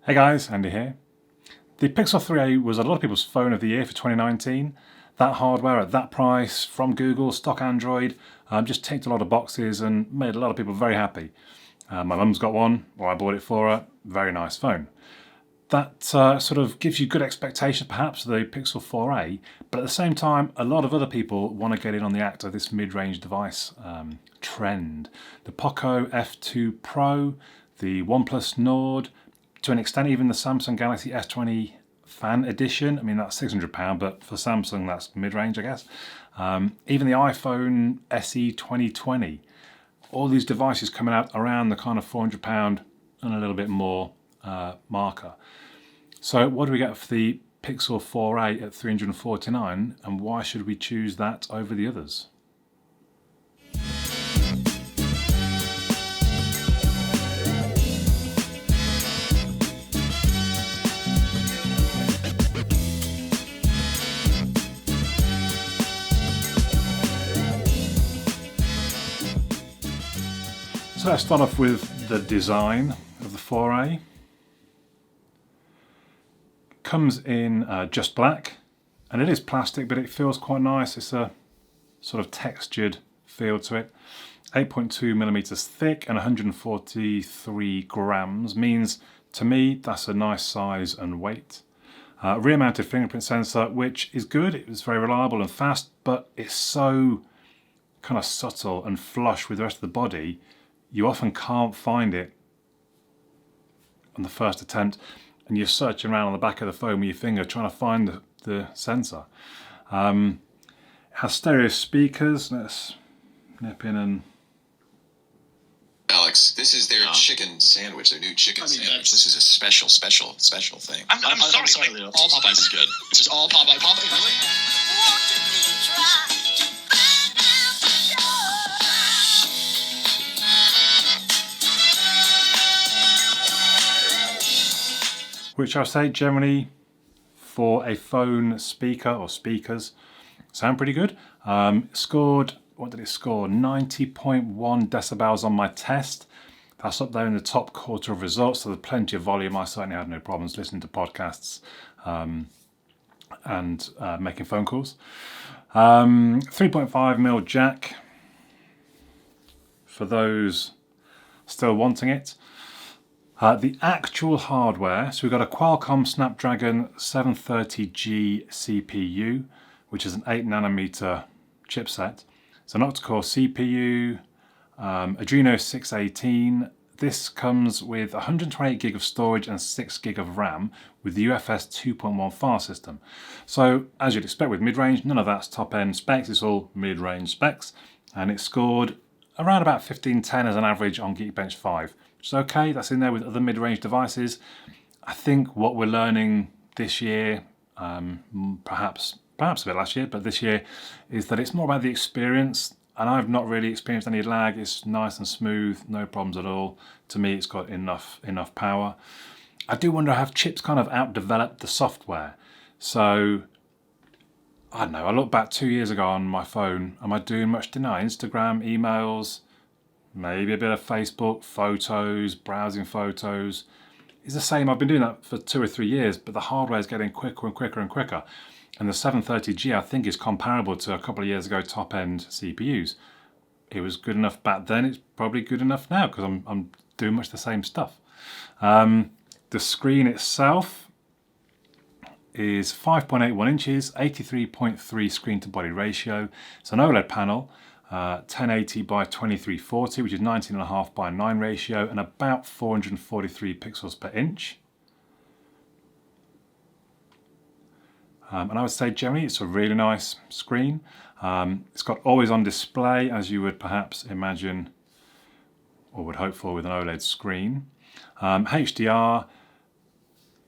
Hey guys, Andy here. The Pixel 3a was a lot of people's phone of the year for 2019. That hardware at that price from Google, stock Android, just ticked a lot of boxes and made a lot of people very happy. My mum's got one, or I bought it for her. Very nice phone. That sort of gives you good expectations perhaps of the Pixel 4a, but at the same time, a lot of other people want to get in on the act of this mid-range device trend. The Poco F2 Pro, the OnePlus Nord, to an extent even the Samsung Galaxy S20 Fan Edition. I mean, that's £600, but for Samsung that's mid-range, I guess. Even the iPhone SE 2020. All these devices coming out around the kind of £400 and a little bit more marker. So what do we get for the Pixel 4a at $349, and why should we choose that over the others? So let's start off with the design of the 4a. Comes in just black, and it is plastic, but it feels quite nice. It's a sort of textured feel to it. 8.2 millimeters thick and 143 grams means, to me, that's a nice size and weight. Rear mounted fingerprint sensor, which is good. It was very reliable and fast, but it's so kind of subtle and flush with the rest of the body. You often can't find it on the first attempt, and you're searching around on the back of the phone with your finger trying to find the sensor. It has stereo speakers. Let's nip in and... Alex, this is their chicken sandwich, their new chicken sandwich. This is a special thing. I'm sorry. All Popeyes is good. It's just all Popeyes. Which I'll say generally for a phone speaker or speakers sound pretty good. Scored, what did it score? 90.1 decibels on my test. That's up there in the top quarter of results, so there's plenty of volume. I certainly had no problems listening to podcasts and making phone calls. 3.5mm jack for those still wanting it. The actual hardware, so we've got a Qualcomm Snapdragon 730G CPU, which is an 8nm chipset. It's an octa-core CPU, Adreno 618. This comes with 128GB of storage and 6GB of RAM with the UFS 2.1 file system. So as you'd expect with mid-range, none of that's top-end specs, it's all mid-range specs, and it scored around about 1510 as an average on Geekbench 5. Which is okay, that's in there with other mid-range devices. I think what we're learning this year, perhaps a bit last year, but this year, is that it's more about the experience, and I've not really experienced any lag. It's nice and smooth, no problems at all. To me, it's got enough power. I do wonder, have chips kind of outdeveloped the software? So, I don't know, I look back 2 years ago on my phone, am I doing much tonight? Instagram, emails, maybe a bit of Facebook, photos, browsing photos. It's the same. I've been doing that for 2 or 3 years, but the hardware is getting quicker and quicker and quicker. And the 730G, I think, is comparable to a couple of years ago top-end CPUs. It was good enough back then. It's probably good enough now because I'm doing much the same stuff. The screen itself is 5.81 inches, 83.3 screen-to-body ratio. It's an OLED panel. 1080 by 2340, which is 19.5 by 9 ratio, and about 443 pixels per inch. And I would say generally it's a really nice screen. It's got always on display, as you would perhaps imagine or would hope for with an OLED screen. HDR,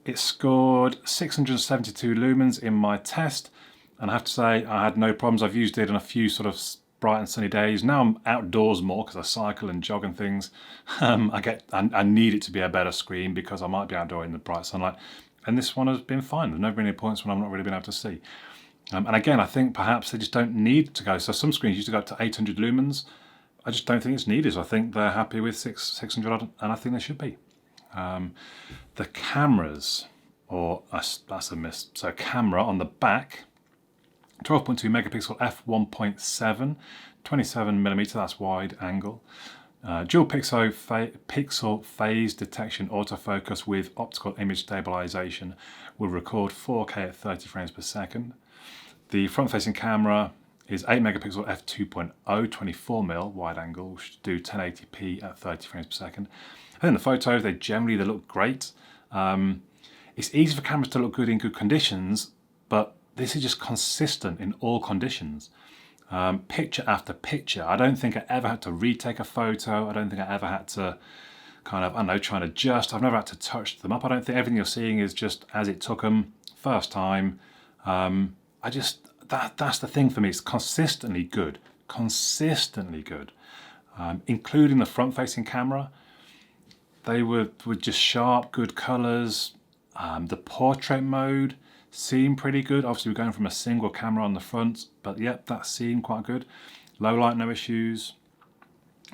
it scored 672 lumens in my test, and I have to say I had no problems. I've used it on a few sort of bright and sunny days. Now I'm outdoors more because I cycle and jog and things. I need it to be a better screen because I might be outdoor in the bright sunlight. And this one has been fine. There's never been any points when I've not really been able to see. And again, I think perhaps they just don't need to go. So some screens used to go up to 800 lumens. I just don't think it's needed. So I think they're happy with 600 odd, and I think they should be. The cameras, that's a miss. So camera on the back, 12.2 megapixel f1.7, 27mm, that's wide angle. Dual pixel phase detection autofocus with optical image stabilization will record 4K at 30 frames per second. The front-facing camera is 8 megapixel f2.0, 24mm wide angle, which should do 1080p at 30 frames per second. I think the photos, they look great. It's easy for cameras to look good in good conditions, but this is just consistent in all conditions. Picture after picture. I don't think I ever had to retake a photo. I don't think I ever had to kind of, I don't know, try and adjust. I've never had to touch them up. I don't think everything you're seeing is just as it took them first time. That's the thing for me. It's consistently good, including the front-facing camera. They were just sharp, good colours. The portrait mode seemed pretty good. Obviously, we're going from a single camera on the front, but yep, that seemed quite good. Low light, no issues.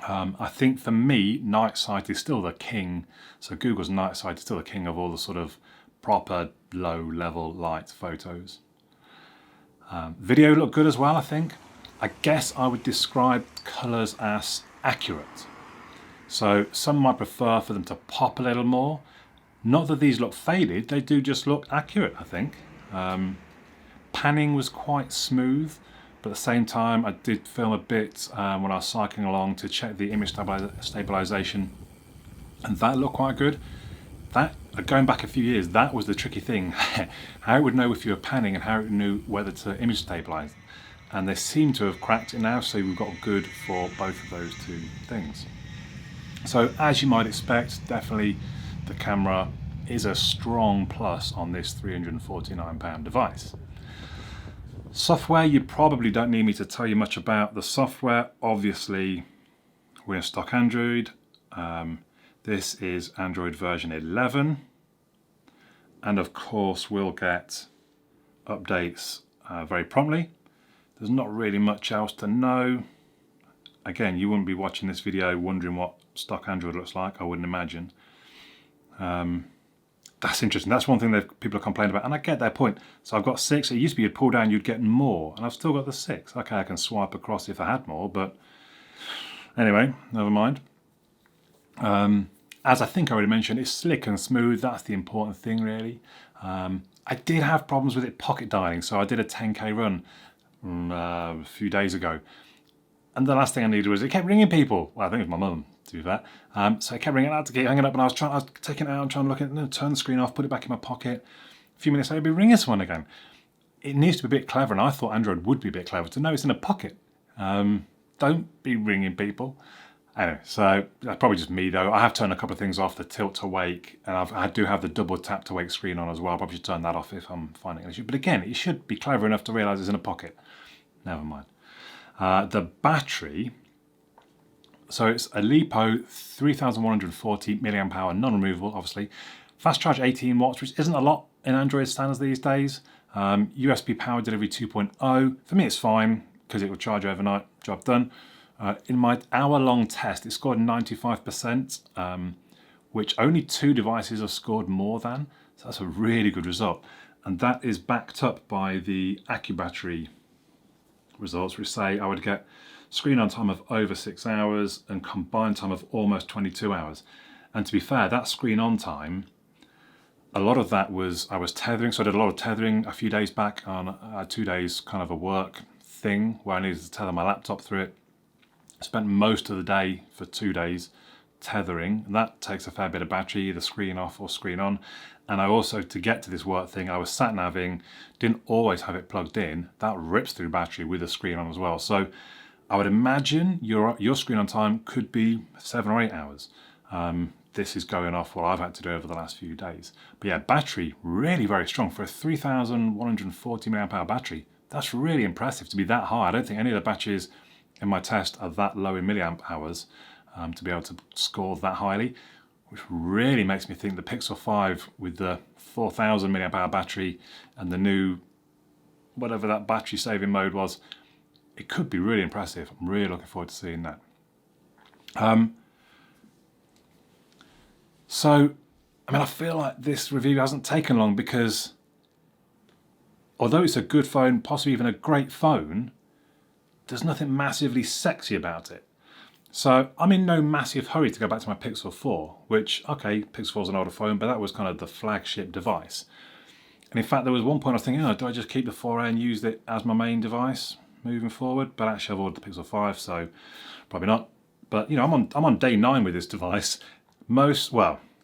I think for me, night sight is still the king. So Google's night sight is still the king of all the sort of proper low-level light photos. Video looked good as well, I think. I guess I would describe colours as accurate. So some might prefer for them to pop a little more. Not that these look faded, they do just look accurate, I think. Panning was quite smooth, but at the same time I did film a bit when I was cycling along to check the image stabilization, and that looked quite good. That, going back a few years, that was the tricky thing. How it would know if you were panning and how it knew whether to image stabilize. And they seem to have cracked it now, so we've got good for both of those two things. So as you might expect, definitely the camera is a strong plus on this £349 device. Software, you probably don't need me to tell you much about. The software, obviously, we're in stock Android. This is Android version 11. And of course, we'll get updates very promptly. There's not really much else to know. Again, you wouldn't be watching this video wondering what stock Android looks like, I wouldn't imagine. That's interesting. That's one thing that people are complaining about, and I get their point. So I've got 6. It used to be you'd pull down, you'd get more, and I've still got the 6. Okay, I can swipe across if I had more, but anyway, never mind. As I think I already mentioned, it's slick and smooth. That's the important thing, really. I did have problems with it pocket dialing, so I did a 10k run a few days ago, and the last thing I needed was it kept ringing people. Well, I think it was my mum, to be fair. So I kept ringing. I had to keep hanging up, and I was taking it out and trying to look at it, turn the screen off, put it back in my pocket. A few minutes later, I'd be ringing someone again. It needs to be a bit clever, and I thought Android would be a bit clever to know it's in a pocket. Don't be ringing people. Anyway, so that's probably just me though. I have turned a couple of things off, the tilt to wake, and I do have the double tap to wake screen on as well. I'll probably should turn that off if I'm finding an issue. But again, it should be clever enough to realise it's in a pocket. Never mind. The battery, so it's a LiPo 3140 milliamp hour, non-removable obviously. Fast charge 18 watts, which isn't a lot in Android standards these days. USB power delivery 2.0. For me it's fine because it will charge overnight, job done. In my hour-long test, it scored 95%, which only 2 devices have scored more than. So that's a really good result. And that is backed up by the AccuBattery results, which say I would get screen on time of over 6 hours and combined time of almost 22 hours. And to be fair, that screen on time, a lot of that was, I was tethering. So I did a lot of tethering a few days back on 2 days kind of a work thing where I needed to tether my laptop through it. Spent most of the day for 2 days tethering, and that takes a fair bit of battery, either screen off or screen on. And I also, to get to this work thing, I was sat navving, didn't always have it plugged in. That rips through battery with the screen on as well. So I would imagine your screen on time could be 7 or 8 hours. This is going off what I've had to do over the last few days. But yeah, battery really very strong for a 3140 milliamp hour battery. That's really impressive to be that high. I don't think any of the batteries in my test are that low in milliamp hours to be able to score that highly, which really makes me think the Pixel 5 with the 4000 milliamp hour battery and the new, whatever that battery saving mode was, it could be really impressive. I'm really looking forward to seeing that. So I mean, I feel like this review hasn't taken long because although it's a good phone, possibly even a great phone, there's nothing massively sexy about it. So I'm in no massive hurry to go back to my Pixel 4, which, okay, Pixel 4 is an older phone, but that was kind of the flagship device. And in fact, there was one point I was thinking, oh, do I just keep the 4A and use it as my main device moving forward? But actually I've ordered the Pixel 5, so probably not. But you know, I'm on day 9 with this device.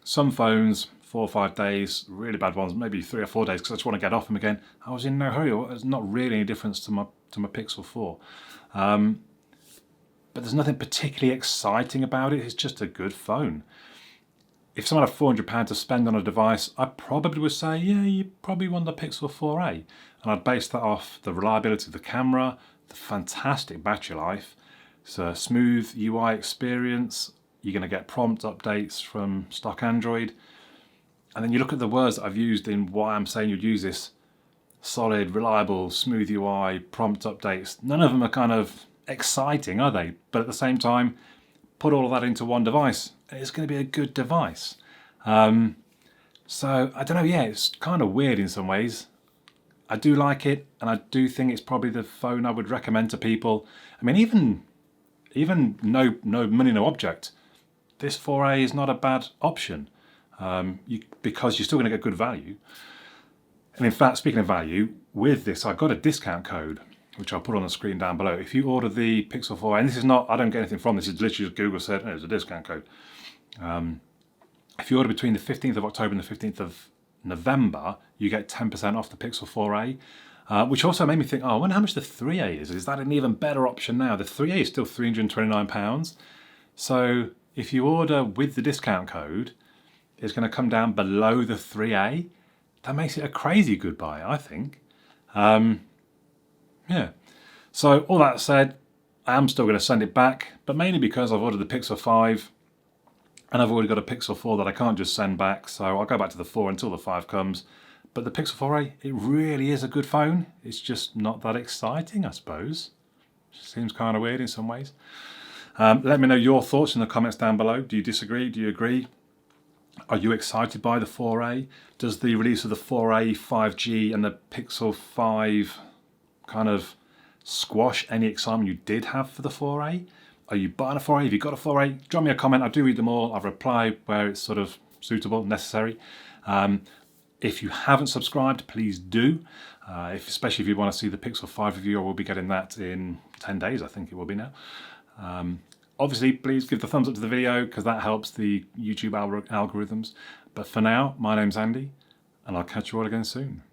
Some phones, 4 or 5 days, really bad ones, maybe 3 or 4 days because I just want to get off them again. I was in no hurry. There's not really any difference to my Pixel 4. But there's nothing particularly exciting about it. It's just a good phone. If someone had £400 to spend on a device, I probably would say, yeah, you probably want the Pixel 4a. And I'd base that off the reliability of the camera, the fantastic battery life, it's a smooth UI experience, you're going to get prompt updates from stock Android. And then you look at the words that I've used in why I'm saying you'd use this: solid, reliable, smooth UI, prompt updates. None of them are kind of exciting, are they? But at the same time, put all of that into one device and it's going to be a good device. So I don't know, yeah, it's kind of weird in some ways. I do like it, and I do think it's probably the phone I would recommend to people. I mean, even no money, no object, this 4A is not a bad option, because you're still going to get good value. And in fact, speaking of value, with this I've got a discount code which I'll put on the screen down below. If you order the Pixel 4a, and this is not, I don't get anything from this, it's literally just Google said, oh, there's a discount code. If you order between the 15th of October and the 15th of November, you get 10% off the Pixel 4a, which also made me think, oh, I wonder how much the 3a is. Is that an even better option now? The 3a is still £329. So if you order with the discount code, it's going to come down below the 3a. That makes it a crazy good buy, I think. Yeah. So all that said, I am still going to send it back, but mainly because I've ordered the Pixel 5 and I've already got a Pixel 4 that I can't just send back, so I'll go back to the 4 until the 5 comes. But the Pixel 4a, it really is a good phone. It's just not that exciting, I suppose. Seems kind of weird in some ways. Let me know your thoughts in the comments down below. Do you disagree? Do you agree? Are you excited by the 4a? Does the release of the 4a, 5G and the Pixel 5 kind of squash any excitement you did have for the 4a? Are you buying a 4a? Have you got a 4a? Drop me a comment. I do read them all. I reply where it's sort of suitable, necessary. If you haven't subscribed, please do. Especially if you want to see the Pixel 5 review, I will be getting that in 10 days, I think it will be now. Obviously, please give the thumbs up to the video because that helps the YouTube algorithms. But for now, my name's Andy, and I'll catch you all again soon.